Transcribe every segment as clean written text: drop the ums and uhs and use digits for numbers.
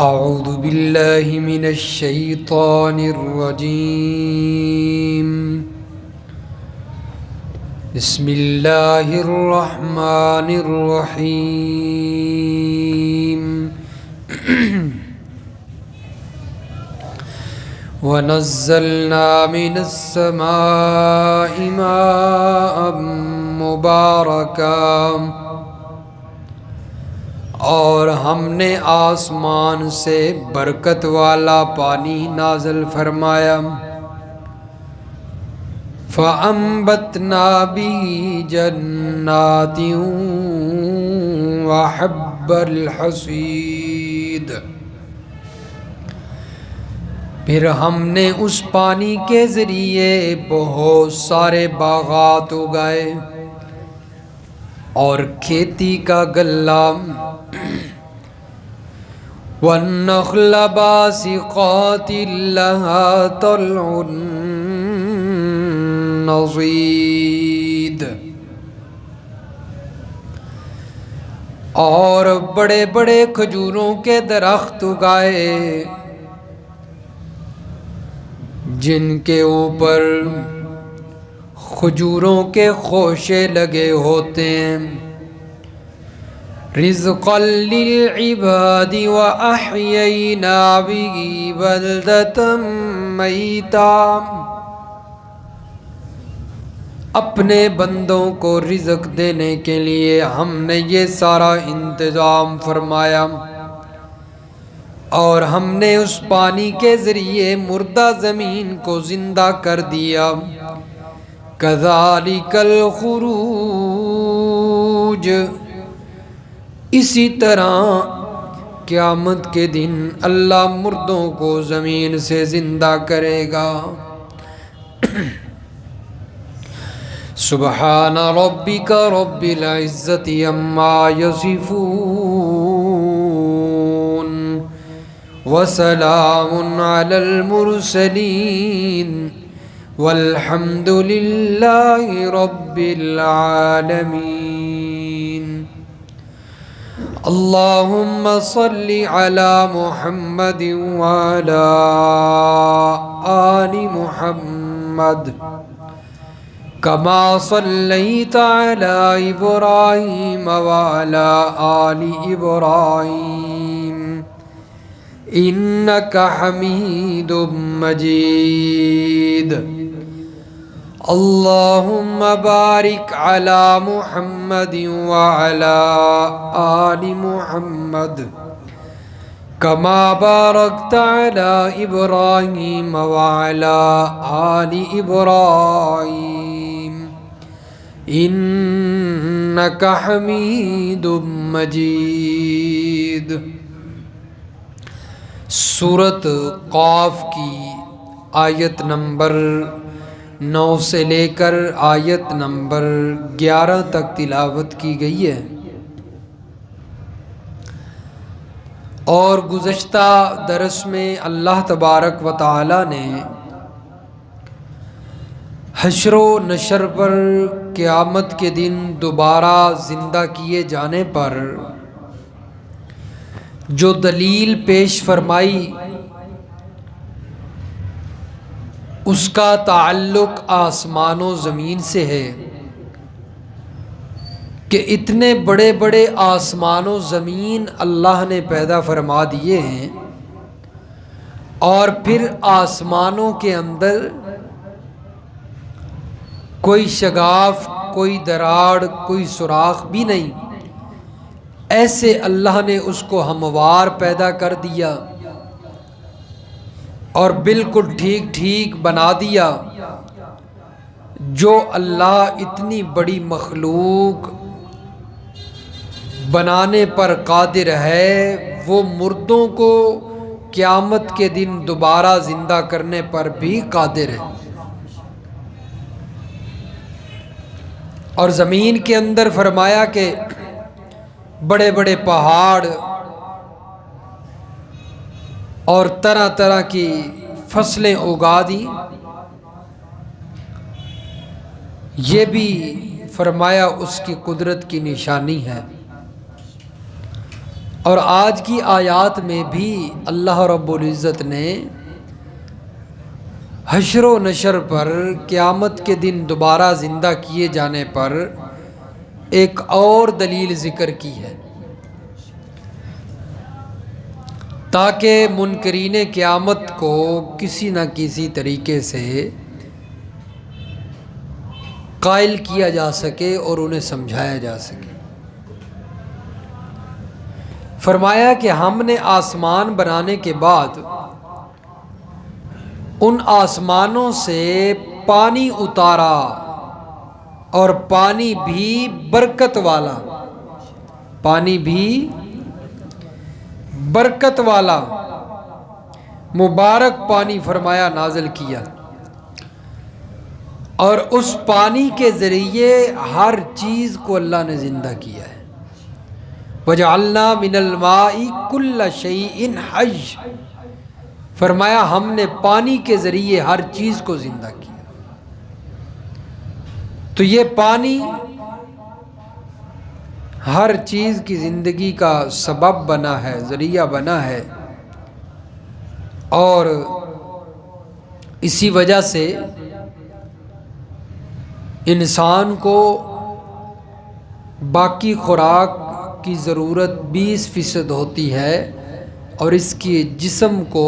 أعوذ بالله من الشيطان الرجيم. بسم الله الرحمن الرحيم. ونزلنا من السماء ماء مباركا، اور ہم نے آسمان سے برکت والا پانی نازل فرمایا. فَأَنبَتْنَا بِهِ جَنَّاتٍ وَحَبَّ الْحَصِيدِ، پھر ہم نے اس پانی کے ذریعے بہت سارے باغات اگائے اور کھیتی کا غلہ. وَالنَّخْلَ بَاسِقَاتٍ لَهَا طَلْعٌ نَضِيدٌ، اور بڑے بڑے کھجوروں کے درخت اگائے جن کے اوپر کھجوروں کے خوشے لگے ہوتے ہیں. رزقا للعباد وأحيينا به بلدة ميتا، اپنے بندوں کو رزق دینے کے لیے ہم نے یہ سارا انتظام فرمایا، اور ہم نے اس پانی کے ذریعے مردہ زمین کو زندہ کر دیا. كذلك الخروج، اسی طرح قیامت کے دن اللہ مردوں کو زمین سے زندہ کرے گا. سبحان ربک رب العزت عما یصفون وسلام علی المرسلین والحمد للہ رب العالمین. اللہم صل علی محمد وعلی آل محمد کما صلیت علی ابراہیم وعلی آل ابراہیم انک حمید مجید. اللہم بارک علی محمد وعلی آل محمد کما بارکت علی ابراہیم وعلی آل ابراہیم انک حمید مجید. سورۃ قاف کی آیت نمبر 9 سے لے کر آیت نمبر 11 تک تلاوت کی گئی ہے، اور گزشتہ درس میں اللہ تبارک و تعالی نے حشر و نشر پر قیامت کے دن دوبارہ زندہ کیے جانے پر جو دلیل پیش فرمائی، اس کا تعلق آسمان و زمین سے ہے کہ اتنے بڑے بڑے آسمان و زمین اللہ نے پیدا فرما دیے ہیں، اور پھر آسمانوں کے اندر کوئی شگاف، کوئی دراڑ، کوئی سوراخ بھی نہیں. ایسے اللہ نے اس کو ہموار پیدا کر دیا اور بالکل ٹھیک ٹھیک بنا دیا. جو اللہ اتنی بڑی مخلوق بنانے پر قادر ہے، وہ مردوں کو قیامت کے دن دوبارہ زندہ کرنے پر بھی قادر ہے. اور زمین کے اندر فرمایا کہ بڑے بڑے پہاڑ اور طرح طرح کی فصلیں اگا دی. یہ بھی فرمایا اس کی قدرت کی نشانی ہے. اور آج کی آیات میں بھی اللہ رب العزت نے حشر و نشر پر، قیامت کے دن دوبارہ زندہ کیے جانے پر ایک اور دلیل ذکر کی ہے، تاکہ منکرین قیامت کو کسی نہ کسی طریقے سے قائل کیا جا سکے اور انہیں سمجھایا جا سکے۔ فرمایا کہ ہم نے آسمان بنانے کے بعد ان آسمانوں سے پانی اتارا، اور پانی بھی برکت والا، پانی بھی برکت والا مبارک پانی فرمایا نازل کیا، اور اس پانی کے ذریعے ہر چیز کو اللہ نے زندہ کیا ہے۔ وَجَعَلْنَا مِنَ الْمَاءِ كُلَّ شَيْءٍ حَيٍّ، فرمایا ہم نے پانی کے ذریعے ہر چیز کو زندہ کیا۔ تو یہ پانی ہر چیز کی زندگی کا سبب بنا ہے، ذریعہ بنا ہے، اور اسی وجہ سے انسان کو باقی خوراک کی ضرورت 20% ہوتی ہے، اور اس کی جسم کو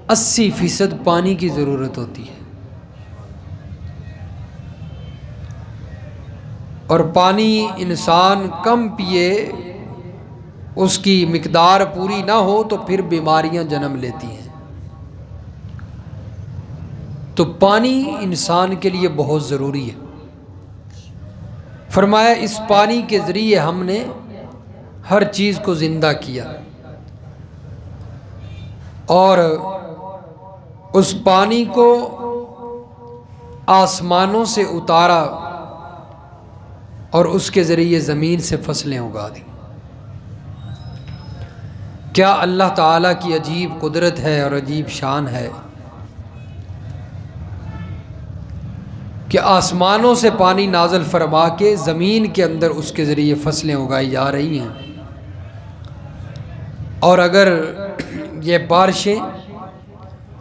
80% پانی کی ضرورت ہوتی ہے۔ اور پانی انسان کم پیے، اس کی مقدار پوری نہ ہو تو پھر بیماریاں جنم لیتی ہیں۔ تو پانی انسان کے لیے بہت ضروری ہے۔ فرمایا اس پانی کے ذریعے ہم نے ہر چیز کو زندہ کیا، اور اس پانی کو آسمانوں سے اتارا، اور اس کے ذریعے زمین سے فصلیں اگا دیں۔ کیا اللہ تعالیٰ کی عجیب قدرت ہے اور عجیب شان ہے کہ آسمانوں سے پانی نازل فرما کے زمین کے اندر اس کے ذریعے فصلیں اگائی جا رہی ہیں، اور اگر یہ بارشیں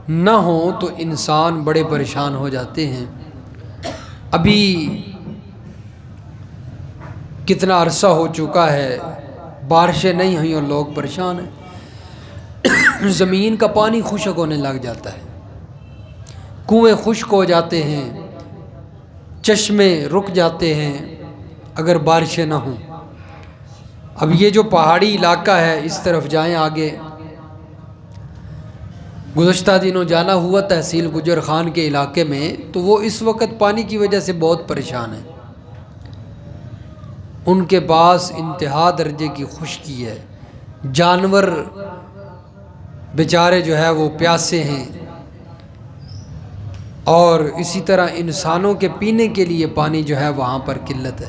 نہ ہوں تو انسان بڑے پریشان ہو جاتے ہیں۔ ابھی کتنا عرصہ ہو چکا ہے بارشیں نہیں ہوئیں اور لوگ پریشان ہیں۔ زمین کا پانی خشک ہونے لگ جاتا ہے، کنویں خشک ہو جاتے ہیں، چشمے رک جاتے ہیں اگر بارشیں نہ ہوں۔ اب یہ جو پہاڑی علاقہ ہے اس طرف جائیں آگے، گزشتہ دنوں جانا ہوا تحصیل گجر خان کے علاقے میں، تو وہ اس وقت پانی کی وجہ سے بہت پریشان ہیں۔ ان کے پاس انتہا درجے کی خشکی ہے، جانور بیچارے جو ہے وہ پیاسے ہیں، اور اسی طرح انسانوں کے پینے کے لیے پانی جو ہے وہاں پر قلت ہے،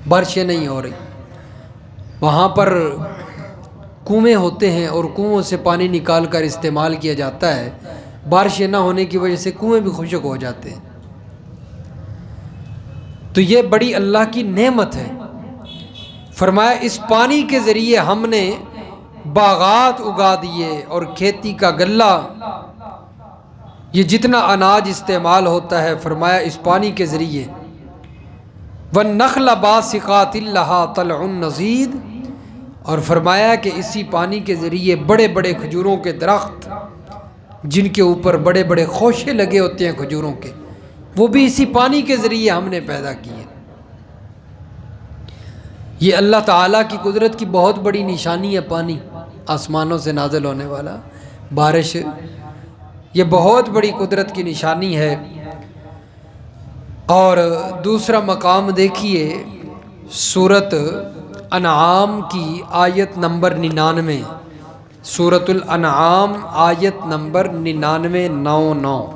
بارشیں نہیں ہو رہی۔ وہاں پر کنویں ہوتے ہیں اور کنووں سے پانی نکال کر استعمال کیا جاتا ہے، بارشیں نہ ہونے کی وجہ سے کنویں بھی خشک ہو جاتے ہیں۔ تو یہ بڑی اللہ کی نعمت ہے۔ فرمایا اس پانی کے ذریعے ہم نے باغات اگا دیے، اور کھیتی کا غلہ، یہ جتنا اناج استعمال ہوتا ہے، فرمایا اس پانی کے ذریعے۔ وَالنَّخْلَ بَاسِقَاتٍ لَهَا طَلْعٌ نَضِيدٌ، اور فرمایا کہ اسی پانی کے ذریعے بڑے بڑے کھجوروں کے درخت، جن کے اوپر بڑے بڑے خوشے لگے ہوتے ہیں کھجوروں کے، وہ بھی اسی پانی کے ذریعے ہم نے پیدا کیے۔ یہ اللہ تعالیٰ کی قدرت کی بہت بڑی نشانی ہے، پانی آسمانوں سے نازل ہونے والا، بارش، یہ بہت بڑی قدرت کی نشانی ہے۔ اور دوسرا مقام دیکھیے، سورۃ انعام کی آیت نمبر 99، سورۃ الانعام آیت نمبر 99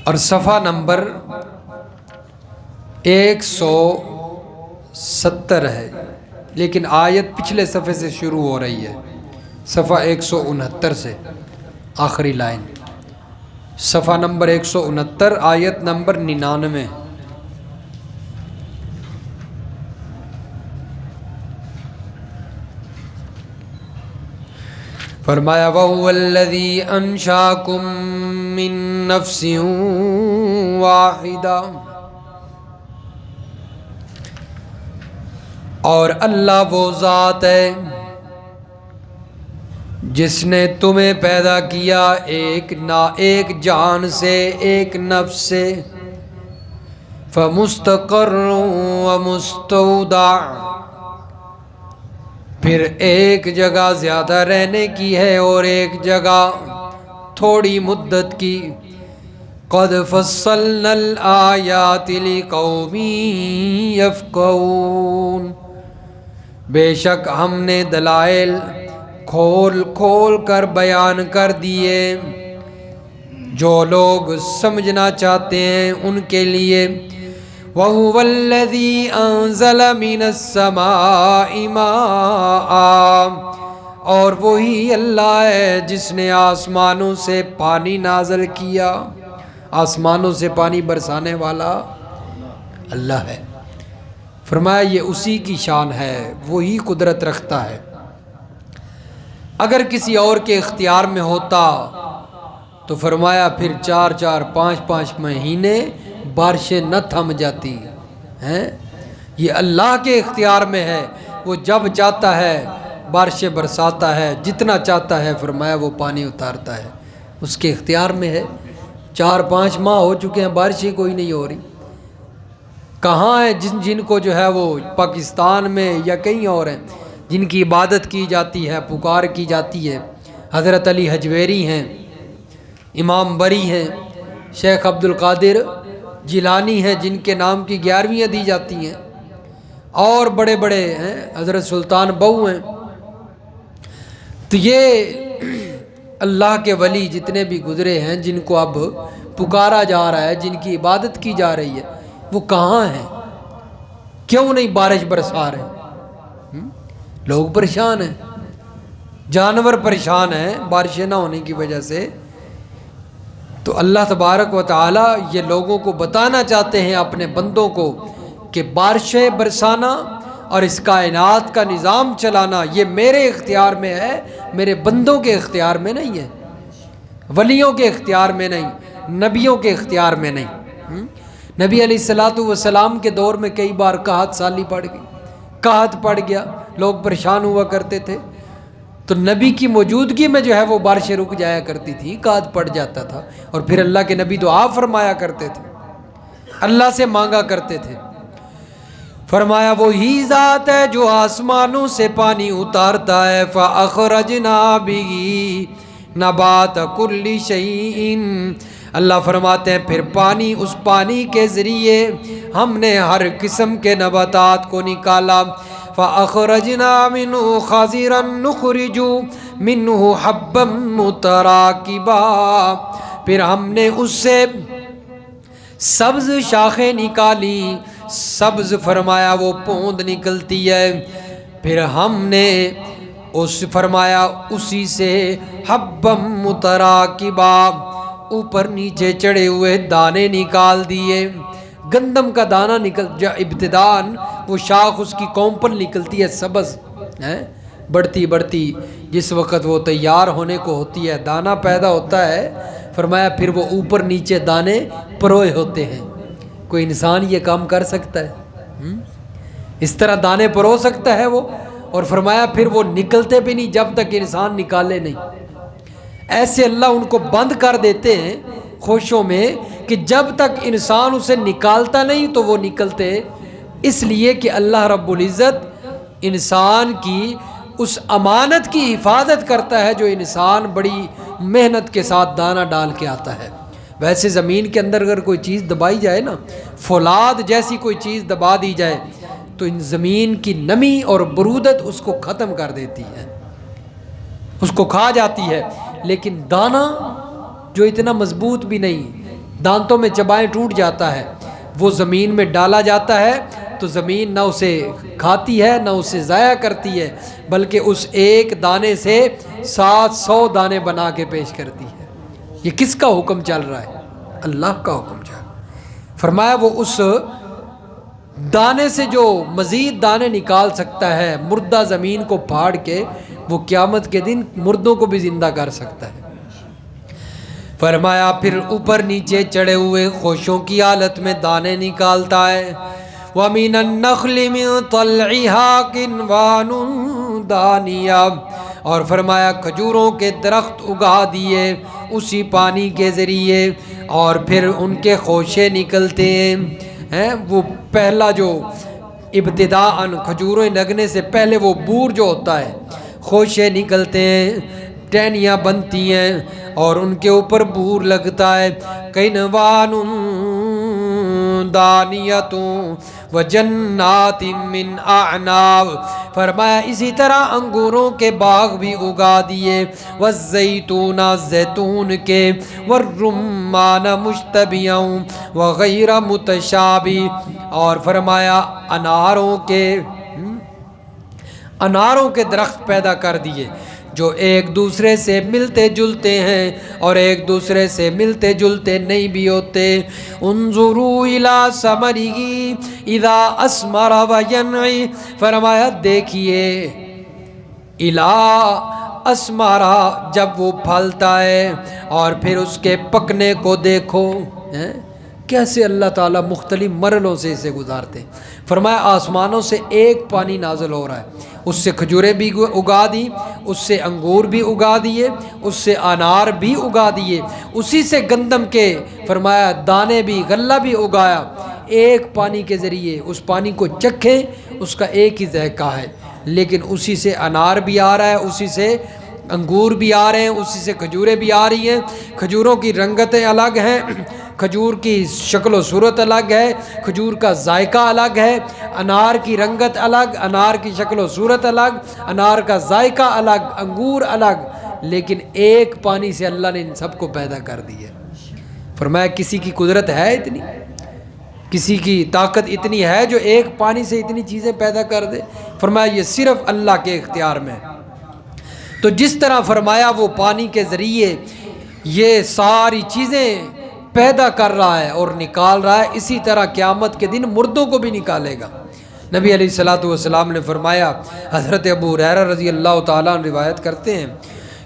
اور صفحہ نمبر 170 ہے، لیکن آیت پچھلے صفحے سے شروع ہو رہی ہے، صفحہ 169 سے آخری لائن۔ صفحہ نمبر 169 آیت نمبر 99۔ فرمایا وَهُوَ الَّذِي أَنشَأَكُم مِّن نَّفْسٍ وَاحِدَةٍ، اور اللہ وہ ذات ہے جس نے تمہیں پیدا کیا ایک جان سے، ایک نفس سے، فَمُسْتَقَرٌّ وَمُسْتَوْدَعٌ، پھر ایک جگہ زیادہ رہنے کی ہے اور ایک جگہ تھوڑی مدت کی۔ قَدْ فَصَّلْنَا الْآيَاتِ لِقَوْمٍ يَفْقَهُونَ، بے شک ہم نے دلائل کھول کھول کر بیان کر دیے جو لوگ سمجھنا چاہتے ہیں ان کے لیے۔ وَهُوَ الَّذِي أَنزَلَ مِنَ السَّمَاءِ مَاءً، اور وہی اللہ ہے جس نے آسمانوں سے پانی نازل کیا۔ آسمانوں سے پانی برسانے والا اللہ ہے۔ فرمایا یہ اسی کی شان ہے، وہی قدرت رکھتا ہے۔ اگر کسی اور کے اختیار میں ہوتا تو فرمایا پھر 4 5 مہینے بارشیں نہ تھم جاتی ہیں۔ یہ اللہ کے اختیار میں ہے، وہ جب چاہتا ہے بارشیں برساتا ہے، جتنا چاہتا ہے فرمایا وہ پانی اتارتا ہے، اس کے اختیار میں ہے۔ 4 5 ماہ ہو چکے ہیں بارشیں کوئی نہیں ہو رہی۔ کہاں ہیں جن کو جو ہے وہ پاکستان میں یا کہیں اور ہیں جن کی عبادت کی جاتی ہے، پکار کی جاتی ہے؟ حضرت علی حجویری ہیں، امام بری ہیں، شیخ عبد القادر جیلانی ہیں جن کے نام کی 11ویں دی جاتی ہیں، اور بڑے بڑے ہیں، حضرت سلطان بہو ہیں۔ تو یہ اللہ کے ولی جتنے بھی گزرے ہیں جن کو اب پکارا جا رہا ہے، جن کی عبادت کی جا رہی ہے، وہ کہاں ہیں؟ کیوں نہیں بارش برسا رہے؟ لوگ پریشان ہیں، جانور پریشان ہیں بارشیں نہ ہونے کی وجہ سے۔ تو اللہ تبارک و تعالی یہ لوگوں کو بتانا چاہتے ہیں اپنے بندوں کو کہ بارشیں برسانا اور اس کائنات کا نظام چلانا یہ میرے اختیار میں ہے، میرے بندوں کے اختیار میں نہیں ہے، ولیوں کے اختیار میں نہیں، نبیوں کے اختیار میں نہیں۔ نبی علیہ السلام کے دور میں کئی بار قحط سالی پڑ گئی، قحط پڑ گیا، لوگ پریشان ہوا کرتے تھے، تو نبی کی موجودگی میں جو ہے وہ بارشیں رک جایا کرتی تھی، قحط پڑ جاتا تھا، اور پھر اللہ کے نبی دعا فرمایا کرتے تھے، اللہ سے مانگا کرتے تھے۔ فرمایا وہی ذات ہے جو آسمانوں سے پانی اتارتا ہے، فَأَخْرَجْنَا بِهِ نَبَاتَ كُلِّ شَيْءٍ، اللہ فرماتے ہیں پھر اس پانی کے ذریعے ہم نے ہر قسم کے نباتات کو نکالا۔ فَأَخْرَجْنَا مِنْهُ خَضِرًا نُخْرِجُ مِنْهُ حَبًّا مُتَرَاكِبًا، پھر ہم نے اس سے سبز شاخیں نکالی، سبز فرمایا وہ پوند نکلتی ہے، پھر ہم نے فرمایا اسی سے حبًّا متراکبا، اوپر نیچے چڑھے ہوئے دانے نکال دیے۔ گندم کا دانہ ابتداً وہ شاخ اس کی کومپل نکلتی ہے سبز، بڑھتی بڑھتی جس وقت وہ تیار ہونے کو ہوتی ہے، دانہ پیدا ہوتا ہے، فرمایا پھر وہ اوپر نیچے دانے پروئے ہوتے ہیں۔ کوئی انسان یہ کام کر سکتا ہے؟ اس طرح دانے پرو سکتا ہے وہ؟ اور فرمایا پھر وہ نکلتے بھی نہیں جب تک انسان نکالے نہیں۔ ایسے اللہ ان کو بند کر دیتے ہیں خوشوں میں کہ جب تک انسان اسے نکالتا نہیں تو وہ نکلتے، اس لیے کہ اللہ رب العزت انسان کی اس امانت کی حفاظت کرتا ہے جو انسان بڑی محنت کے ساتھ دانہ ڈال کے آتا ہے۔ ویسے زمین کے اندر اگر کوئی چیز دبائی جائے نا، فولاد جیسی کوئی چیز دبا دی جائے تو ان زمین کی نمی اور برودت اس کو ختم کر دیتی ہے، اس کو کھا جاتی ہے۔ لیکن دانہ جو اتنا مضبوط بھی نہیں، دانتوں میں چبائیں ٹوٹ جاتا ہے، وہ زمین میں ڈالا جاتا ہے تو زمین نہ اسے کھاتی ہے نہ اسے ضائع کرتی ہے، بلکہ اس ایک دانے سے 700 دانے بنا کے پیش کرتی ہے۔ یہ کس کا حکم چل رہا ہے؟ اللہ کا حکم چل رہا ہے۔ فرمایا وہ اس دانے سے جو مزید دانے نکال سکتا ہے مردہ زمین کو پھاڑ کے، وہ قیامت کے دن مردوں کو بھی زندہ کر سکتا ہے۔ فرمایا پھر اوپر نیچے چڑھے ہوئے خوشوں کی حالت میں دانے نکالتا ہے۔ وَمِنَ النَّخْلِ مِن طَلْعِهَا قِنْوَانٌ دَانِيَةٌ، اور فرمایا کھجوروں کے درخت اگا دیے اسی پانی کے ذریعے، اور پھر ان کے خوشے نکلتے ہیں۔ وہ پہلا جو ابتداءً کھجوریں لگنے سے پہلے وہ بور جو ہوتا ہے، خوشے نکلتے ہیں، ٹہنیاں بنتی ہیں اور ان کے اوپر بور لگتا ہے۔ قِنْوَانٌ دَانِيَةٌ وَجَنَّاتٍ مِّنْ أَعْنَابٍ، فرمایا اسی طرح انگوروں کے باغ بھی اگا دیے، وَالزَّيْتُونَ زیتون کے، وَالرُّمَّانَ مُشْتَبِهًا وَغَيْرَ مُتَشَابِهٍ، اور فرمایا اناروں کے درخت پیدا کر دیے جو ایک دوسرے سے ملتے جلتے ہیں اور ایک دوسرے سے ملتے جلتے نہیں بھی ہوتے۔ انظروا الی ثمرہ اذا اثمر وینعی، فرمایا دیکھیے الی اثمر، جب وہ پھلتا ہے، اور پھر اس کے پکنے کو دیکھو۔ کیسے اللہ تعالیٰ مختلف مرحلوں سے اسے گزارتے ہیں۔ فرمایا آسمانوں سے ایک پانی نازل ہو رہا ہے، اس سے کھجوریں بھی اگا دی، اس سے انگور بھی اگا دیے، اس سے انار بھی اگا دیے، اسی سے گندم کے فرمایا دانے بھی، غلہ بھی اگایا، ایک پانی کے ذریعے۔ اس پانی کو چکھیں، اس کا ایک ہی ذائقہ ہے، لیکن اسی سے انار بھی آ رہا ہے، اسی سے انگور بھی آ رہے ہیں، اسی سے کھجوریں بھی آ رہی ہیں۔ کھجوروں کی رنگتیں الگ ہیں، کھجور کی شکل و صورت الگ ہے، کھجور کا ذائقہ الگ ہے، انار کی رنگت الگ، انار کی شکل و صورت الگ، انار کا ذائقہ الگ، انگور الگ، لیکن ایک پانی سے اللہ نے ان سب کو پیدا کر دیا۔ فرمایا کسی کی قدرت ہے اتنی، کسی کی طاقت اتنی ہے جو ایک پانی سے اتنی چیزیں پیدا کر دے؟ فرمایا یہ صرف اللہ کے اختیار میں ہے۔ تو جس طرح فرمایا وہ پانی کے ذریعے یہ ساری چیزیں پیدا کر رہا ہے اور نکال رہا ہے، اسی طرح قیامت کے دن مردوں کو بھی نکالے گا۔ نبی علیہ الصلوۃ والسلام نے فرمایا، حضرت ابو ہریرہ رضی اللہ تعالیٰ عنہ روایت کرتے ہیں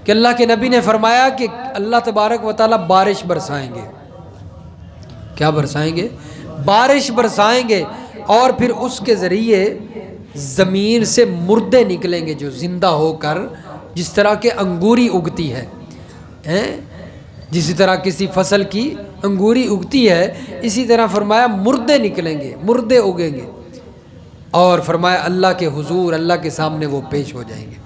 کہ اللہ کے نبی نے فرمایا کہ اللہ تبارک و تعالیٰ بارش برسائیں گے۔ کیا برسائیں گے؟ بارش برسائیں گے، اور پھر اس کے ذریعے زمین سے مردے نکلیں گے جو زندہ ہو کر، جس طرح کہ انگوری اگتی ہے، جسی طرح کسی فصل کی انگوری اگتی ہے، اسی طرح فرمایا مردے نکلیں گے، مردے اگیں گے، اور فرمایا اللہ کے حضور، اللہ کے سامنے وہ پیش ہو جائیں گے۔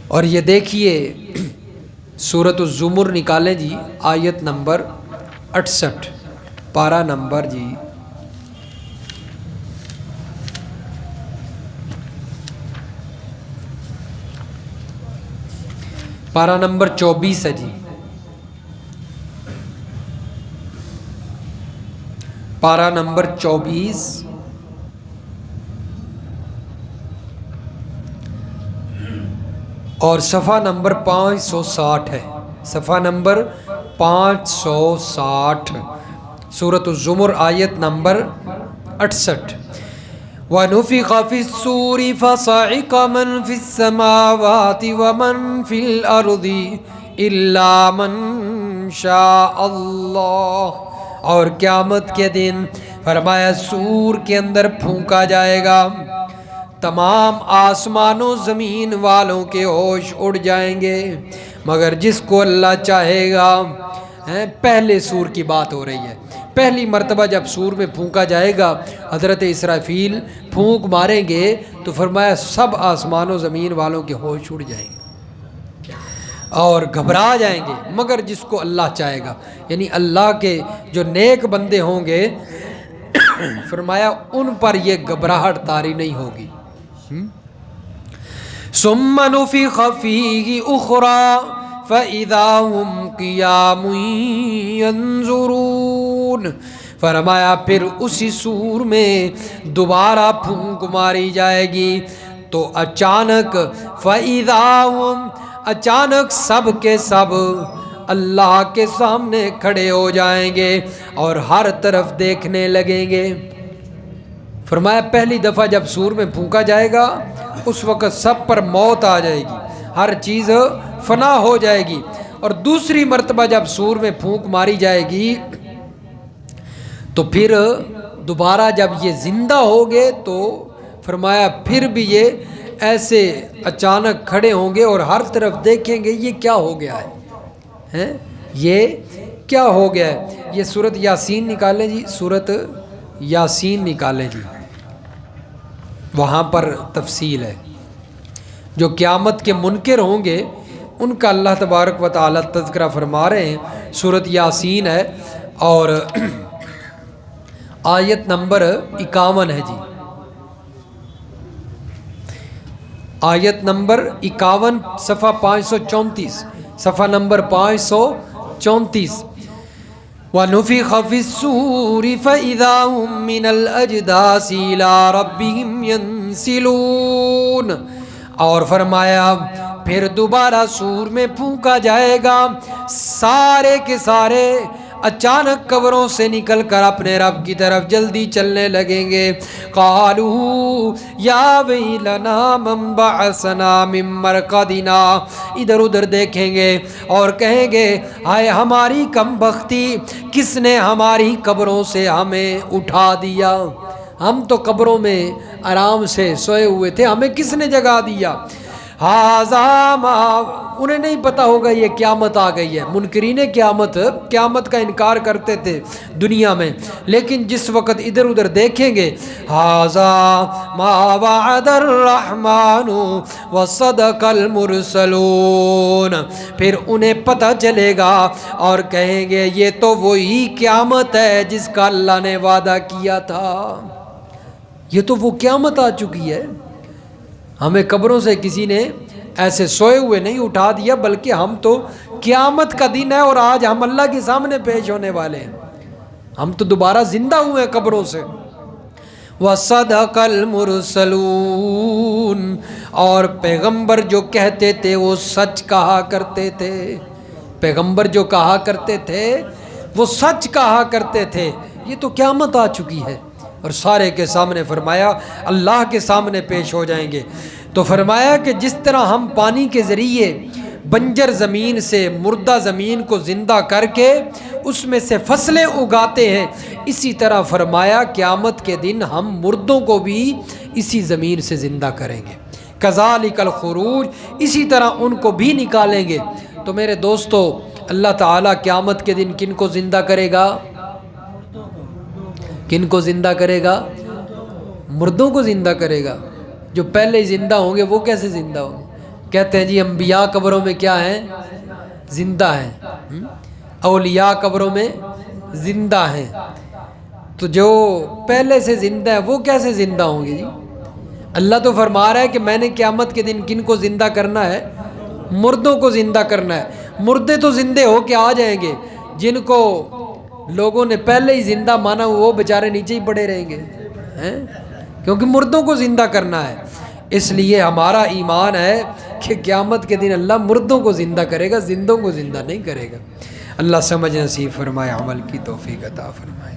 اور یہ دیکھیے سورۃ الزمر نکالیں جی، آیت نمبر 68، پارہ نمبر جی پارہ نمبر 24 ہے جی، پارہ نمبر 24 اور صفحہ نمبر 560 ہے، صفحہ نمبر 560، سورۃ الزمر آیت نمبر 68۔ وَنُفِخَ فِي الصُّورِ فَصَعِقَ مَنْ فِي السَّمَاوَاتِ وَمَنْ فِي الْأَرْضِ إِلَّا مَنْ شَاءَ اللَّهُ، اور قیامت کے دن فرمایا سور کے اندر پھونکا جائے گا، تمام آسمان و زمین والوں کے ہوش اڑ جائیں گے مگر جس کو اللہ چاہے گا۔ پہلے سور کی بات ہو رہی ہے، پہلی مرتبہ جب سور میں پھونکا جائے گا، حضرت اسرافیل پھونک ماریں گے تو فرمایا سب آسمان و زمین والوں کے ہوش اڑ جائیں گے اور گھبرا جائیں گے مگر جس کو اللہ چاہے گا، یعنی اللہ کے جو نیک بندے ہوں گے فرمایا ان پر یہ گھبراہٹ طاری نہیں ہوگی۔ ثم نفخ فیہ اخری فَإِذَا هُمْ قِيَامٌ يَنظُرُونَ، فرمایا پھر اسی سور میں دوبارہ پھونک ماری جائے گی تو اچانک فَإِذَا هُمْ، اچانک سب کے سب اللہ کے سامنے کھڑے ہو جائیں گے اور ہر طرف دیکھنے لگیں گے۔ فرمایا پہلی دفعہ جب سور میں پھونکا جائے گا اس وقت سب پر موت آ جائے گی، ہر چیز فنا ہو جائے گی، اور دوسری مرتبہ جب سور میں پھونک ماری جائے گی تو پھر دوبارہ جب یہ زندہ ہوگے تو فرمایا پھر بھی یہ ایسے اچانک کھڑے ہوں گے اور ہر طرف دیکھیں گے یہ کیا ہو گیا ہے، یہ کیا ہو گیا ہے۔ یہ سورۃ یاسین نکالیں جی، سورۃ یاسین نکالیں جی، وہاں پر تفصیل ہے۔ جو قیامت کے منکر ہوں گے ان کا اللہ تبارک و تعالیٰ تذکرہ فرما رہے ہیں، سورۃ یاسین ہے اور آیت نمبر 51 ہے جی، آیت نمبر 51 صفحہ 534، صفحہ نمبر 534۔ وَنُفِخَ فِي الصُّورِ فَإِذَا هُم مِّنَ الْأَجْدَاثِ إِلَىٰ رَبِّهِمْ يَنسِلُونَ، اور فرمایا پھر دوبارہ سور میں پھونکا جائے گا، سارے کے سارے اچانک قبروں سے نکل کر اپنے رب کی طرف جلدی چلنے لگیں گے۔ قالوا یا ویلنا من بعثنا من مرقدنا، ادھر ادھر دیکھیں گے اور کہیں گے ہائے ہماری کم بختی، کس نے ہماری قبروں سے ہمیں اٹھا دیا، ہم تو قبروں میں آرام سے سوئے ہوئے تھے، ہمیں کس نے جگا دیا۔ ہاذا ما، انہیں نہیں پتا ہوگا یہ قیامت آ گئی ہے۔ منکرین قیامت کا انکار کرتے تھے دنیا میں، لیکن جس وقت ادھر ادھر دیکھیں گے ہاذا ما وعد الرحمن وصدق المرسلون، پھر انہیں پتہ چلے گا اور کہیں گے یہ تو وہی قیامت ہے جس کا اللہ نے وعدہ کیا تھا، یہ تو وہ قیامت آ چکی ہے، ہمیں قبروں سے کسی نے ایسے سوئے ہوئے نہیں اٹھا دیا، بلکہ ہم تو قیامت کا دن ہے اور آج ہم اللہ کے سامنے پیش ہونے والے ہیں، ہم تو دوبارہ زندہ ہوئے ہیں قبروں سے۔ وَصَدَقَ الْمُرْسَلُونَ، اور پیغمبر جو کہتے تھے وہ سچ کہا کرتے تھے، پیغمبر جو کہا کرتے تھے وہ سچ کہا کرتے تھے۔ یہ تو قیامت آ چکی ہے اور سارے کے سامنے فرمایا اللہ کے سامنے پیش ہو جائیں گے۔ تو فرمایا کہ جس طرح ہم پانی کے ذریعے بنجر زمین سے مردہ زمین کو زندہ کر کے اس میں سے فصلیں اگاتے ہیں، اسی طرح فرمایا قیامت کے دن ہم مردوں کو بھی اسی زمین سے زندہ کریں گے، کذالک الخروج، اسی طرح ان کو بھی نکالیں گے۔ تو میرے دوستو اللہ تعالیٰ قیامت کے دن کن کو زندہ کرے گا؟ کن کو زندہ کرے گا؟ مردوں کو زندہ کرے گا۔ جو پہلے ہی زندہ ہوں گے وہ کیسے زندہ ہوں گے؟ کہتے ہیں جی انبیاء قبروں میں کیا ہیں؟ زندہ ہیں، اولیاء قبروں میں زندہ ہیں، تو جو پہلے سے زندہ ہیں وہ کیسے زندہ ہوں گے جی؟ اللہ تو فرما رہا ہے کہ میں نے قیامت کے دن کن کو زندہ کرنا ہے؟ مردوں کو زندہ کرنا ہے۔ مردے تو زندے ہو کے آ جائیں گے، جن کو لوگوں نے پہلے ہی زندہ مانا وہ بیچارے نیچے ہی پڑے رہیں گے، کیونکہ مردوں کو زندہ کرنا ہے۔ اس لیے ہمارا ایمان ہے کہ قیامت کے دن اللہ مردوں کو زندہ کرے گا، زندوں کو زندہ نہیں کرے گا۔ اللہ سمجھ نصیب فرمائے، عمل کی توفیق عطا فرمائے۔